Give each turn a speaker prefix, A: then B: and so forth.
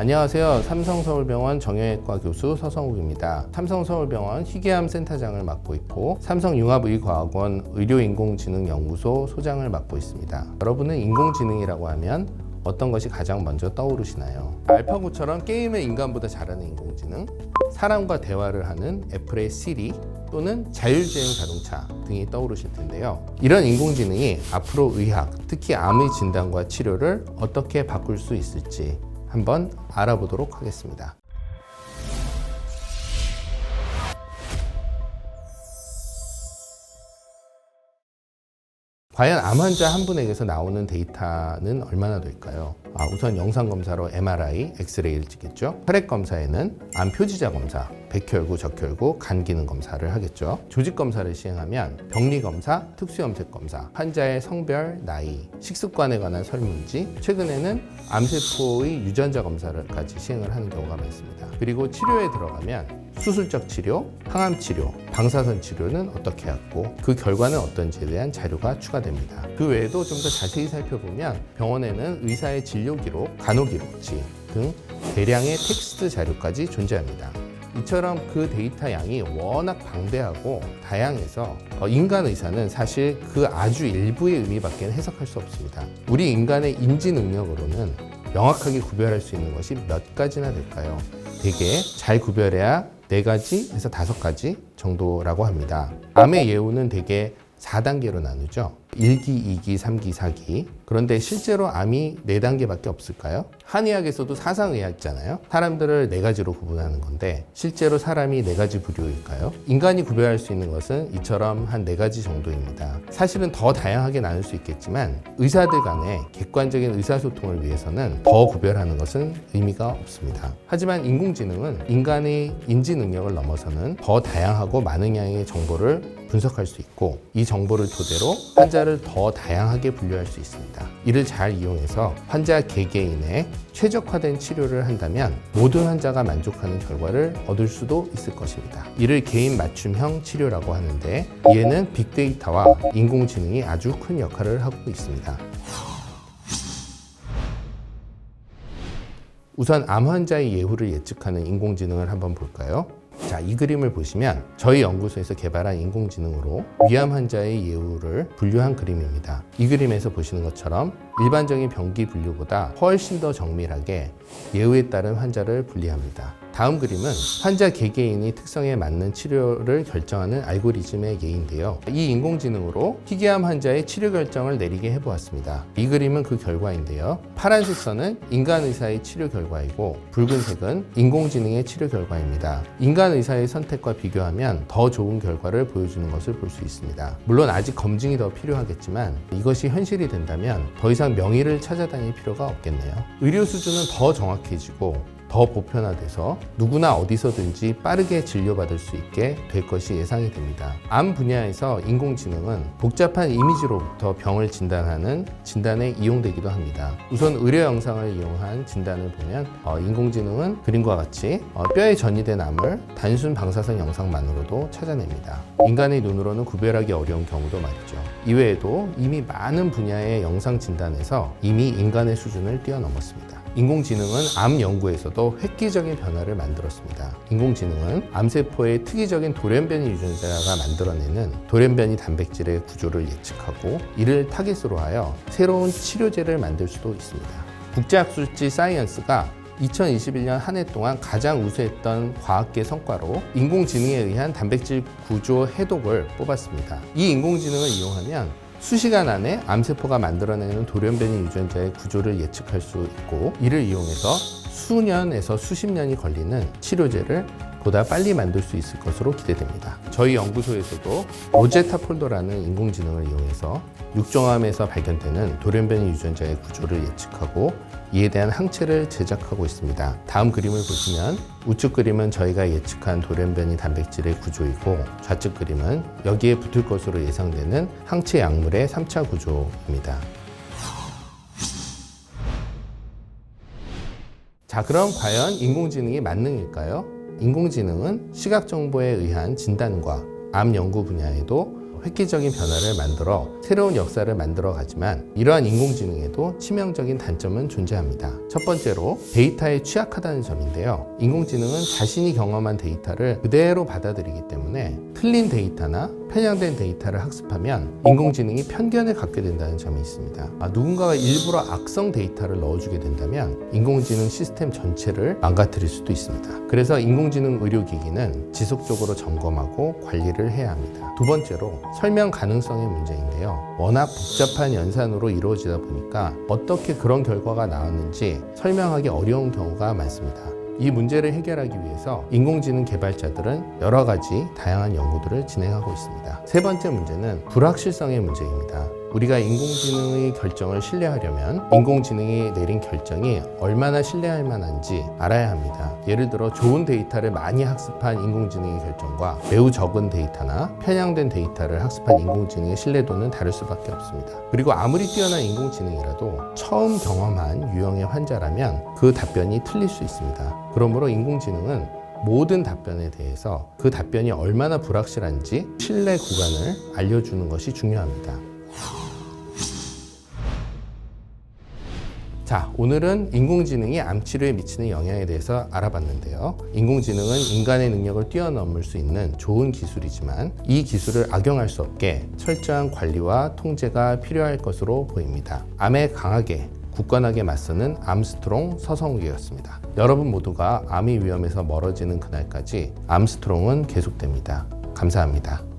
A: 안녕하세요. 삼성서울병원 정형외과 교수 서성욱입니다. 삼성서울병원 희귀암 센터장을 맡고 있고 삼성융합의과학원 의료인공지능연구소 소장을 맡고 있습니다. 여러분은 인공지능이라고 하면 어떤 것이 가장 먼저 떠오르시나요? 알파고처럼 게임을 인간보다 잘하는 인공지능, 사람과 대화를 하는 애플의 시리, 또는 자율주행 자동차 등이 떠오르실 텐데요. 이런 인공지능이 앞으로 의학, 특히 암의 진단과 치료를 어떻게 바꿀 수 있을지 한번 알아보도록 하겠습니다. 과연 암 환자 한 분에게서 나오는 데이터는 얼마나 될까요? 우선 영상검사로 MRI, 엑스레이를 찍겠죠. 혈액검사에는 암 표지자 검사, 백혈구, 적혈구, 간 기능 검사를 하겠죠. 조직 검사를 시행하면 병리검사, 특수염색검사, 환자의 성별, 나이, 식습관에 관한 설문지, 최근에는 암세포의 유전자 검사를까지 시행을 하는 경우가 많습니다. 그리고 치료에 들어가면 수술적 치료, 항암 치료, 방사선 치료는 어떻게 하고 그 결과는 어떤지에 대한 자료가 추가됩니다. 그 외에도 좀 더 자세히 살펴보면 병원에는 의사의 진료 기록, 간호 기록지 등 대량의 텍스트 자료까지 존재합니다. 이처럼 그 데이터 양이 워낙 방대하고 다양해서 인간 의사는 사실 그 아주 일부의 의미밖에 해석할 수 없습니다. 우리 인간의 인지 능력으로는 명확하게 구별할 수 있는 것이 몇 가지나 될까요? 대개 잘 구별해야 4가지에서 5가지 정도라고 합니다. 암의 예후는 대개 4단계로 나누죠. 1기, 2기, 3기, 4기. 그런데 실제로 암이 4단계밖에 없을까요? 한의학에서도 사상의학 있잖아요. 사람들을 4가지로 구분하는 건데 실제로 사람이 4가지 부류일까요? 인간이 구별할 수 있는 것은 이처럼 한 4가지 정도입니다. 사실은 더 다양하게 나눌 수 있겠지만 의사들 간의 객관적인 의사소통을 위해서는 더 구별하는 것은 의미가 없습니다. 하지만 인공지능은 인간의 인지 능력을 넘어서는 더 다양하고 많은 양의 정보를 분석할 수 있고 이 정보를 토대로 환자를 더 다양하게 분류할 수 있습니다. 이를 잘 이용해서 환자 개개인의 최적화된 치료를 한다면 모든 환자가 만족하는 결과를 얻을 수도 있을 것입니다. 이를 개인 맞춤형 치료라고 하는데 이에는 빅데이터와 인공지능이 아주 큰 역할을 하고 있습니다. 우선 암 환자의 예후를 예측하는 인공지능을 한번 볼까요? 자, 이 그림을 보시면 저희 연구소에서 개발한 인공지능으로 위암 환자의 예후를 분류한 그림입니다. 이 그림에서 보시는 것처럼 일반적인 병기 분류보다 훨씬 더 정밀하게 예후에 따른 환자를 분리합니다. 다음 그림은 환자 개개인의 특성에 맞는 치료를 결정하는 알고리즘의 예인데요. 이 인공지능으로 희귀암 환자의 치료 결정을 내리게 해보았습니다. 이 그림은 그 결과인데요. 파란색 선은 인간 의사의 치료 결과이고 붉은색은 인공지능의 치료 결과입니다. 인간 의사의 선택과 비교하면 더 좋은 결과를 보여주는 것을 볼 수 있습니다. 물론 아직 검증이 더 필요하겠지만 이것이 현실이 된다면 더 이상 명의를 찾아다닐 필요가 없겠네요. 의료 수준은 더 정확해지고 더 보편화돼서 누구나 어디서든지 빠르게 진료받을 수 있게 될 것이 예상이 됩니다. 암 분야에서 인공지능은 복잡한 이미지로부터 병을 진단하는 진단에 이용되기도 합니다. 우선 의료 영상을 이용한 진단을 보면 인공지능은 그림과 같이 뼈에 전이된 암을 단순 방사선 영상만으로도 찾아냅니다. 인간의 눈으로는 구별하기 어려운 경우도 말이죠. 이외에도 이미 많은 분야의 영상 진단에서 이미 인간의 수준을 뛰어넘었습니다. 인공지능은 암 연구에서도 획기적인 변화를 만들었습니다. 인공지능은 암세포의 특이적인 돌연변이 유전자가 만들어내는 돌연변이 단백질의 구조를 예측하고 이를 타깃으로 하여 새로운 치료제를 만들 수도 있습니다. 국제학술지 사이언스가 2021년 한 해 동안 가장 우수했던 과학계 성과로 인공지능에 의한 단백질 구조 해독을 뽑았습니다. 이 인공지능을 이용하면 수시간 안에 암세포가 만들어내는 돌연변이 유전자의 구조를 예측할 수 있고 이를 이용해서 수년에서 수십 년이 걸리는 치료제를 보다 빨리 만들 수 있을 것으로 기대됩니다. 저희 연구소에서도 로제타 폴더라는 인공지능을 이용해서 육종암에서 발견되는 돌연변이 유전자의 구조를 예측하고 이에 대한 항체를 제작하고 있습니다. 다음 그림을 보시면 우측 그림은 저희가 예측한 돌연변이 단백질의 구조이고 좌측 그림은 여기에 붙을 것으로 예상되는 항체 약물의 3차 구조입니다. 자, 그럼 과연 인공지능이 만능일까요? 인공지능은 시각 정보에 의한 진단과 암 연구 분야에도 획기적인 변화를 만들어 새로운 역사를 만들어 가지만 이러한 인공지능에도 치명적인 단점은 존재합니다. 첫 번째로 데이터에 취약하다는 점인데요. 인공지능은 자신이 경험한 데이터를 그대로 받아들이기 때문에 틀린 데이터나 편향된 데이터를 학습하면 인공지능이 편견을 갖게 된다는 점이 있습니다. 누군가가 일부러 악성 데이터를 넣어주게 된다면 인공지능 시스템 전체를 망가뜨릴 수도 있습니다. 그래서 인공지능 의료기기는 지속적으로 점검하고 관리를 해야 합니다. 두 번째로 설명 가능성의 문제인데요. 워낙 복잡한 연산으로 이루어지다 보니까 어떻게 그런 결과가 나왔는지 설명하기 어려운 경우가 많습니다. 이 문제를 해결하기 위해서 인공지능 개발자들은 여러 가지 다양한 연구들을 진행하고 있습니다. 세 번째 문제는 불확실성의 문제입니다. 우리가 인공지능의 결정을 신뢰하려면 인공지능이 내린 결정이 얼마나 신뢰할 만한지 알아야 합니다. 예를 들어 좋은 데이터를 많이 학습한 인공지능의 결정과 매우 적은 데이터나 편향된 데이터를 학습한 인공지능의 신뢰도는 다를 수밖에 없습니다. 그리고 아무리 뛰어난 인공지능이라도 처음 경험한 유형의 환자라면 그 답변이 틀릴 수 있습니다. 그러므로 인공지능은 모든 답변에 대해서 그 답변이 얼마나 불확실한지 신뢰 구간을 알려주는 것이 중요합니다. 자, 오늘은 인공지능이 암치료에 미치는 영향에 대해서 알아봤는데요. 인공지능은 인간의 능력을 뛰어넘을 수 있는 좋은 기술이지만 이 기술을 악용할 수 없게 철저한 관리와 통제가 필요할 것으로 보입니다. 암에 강하게 굳건하게 맞서는 암스트롱 서성욱이었습니다. 여러분 모두가 암의 위험에서 멀어지는 그날까지 암스트롱은 계속됩니다. 감사합니다.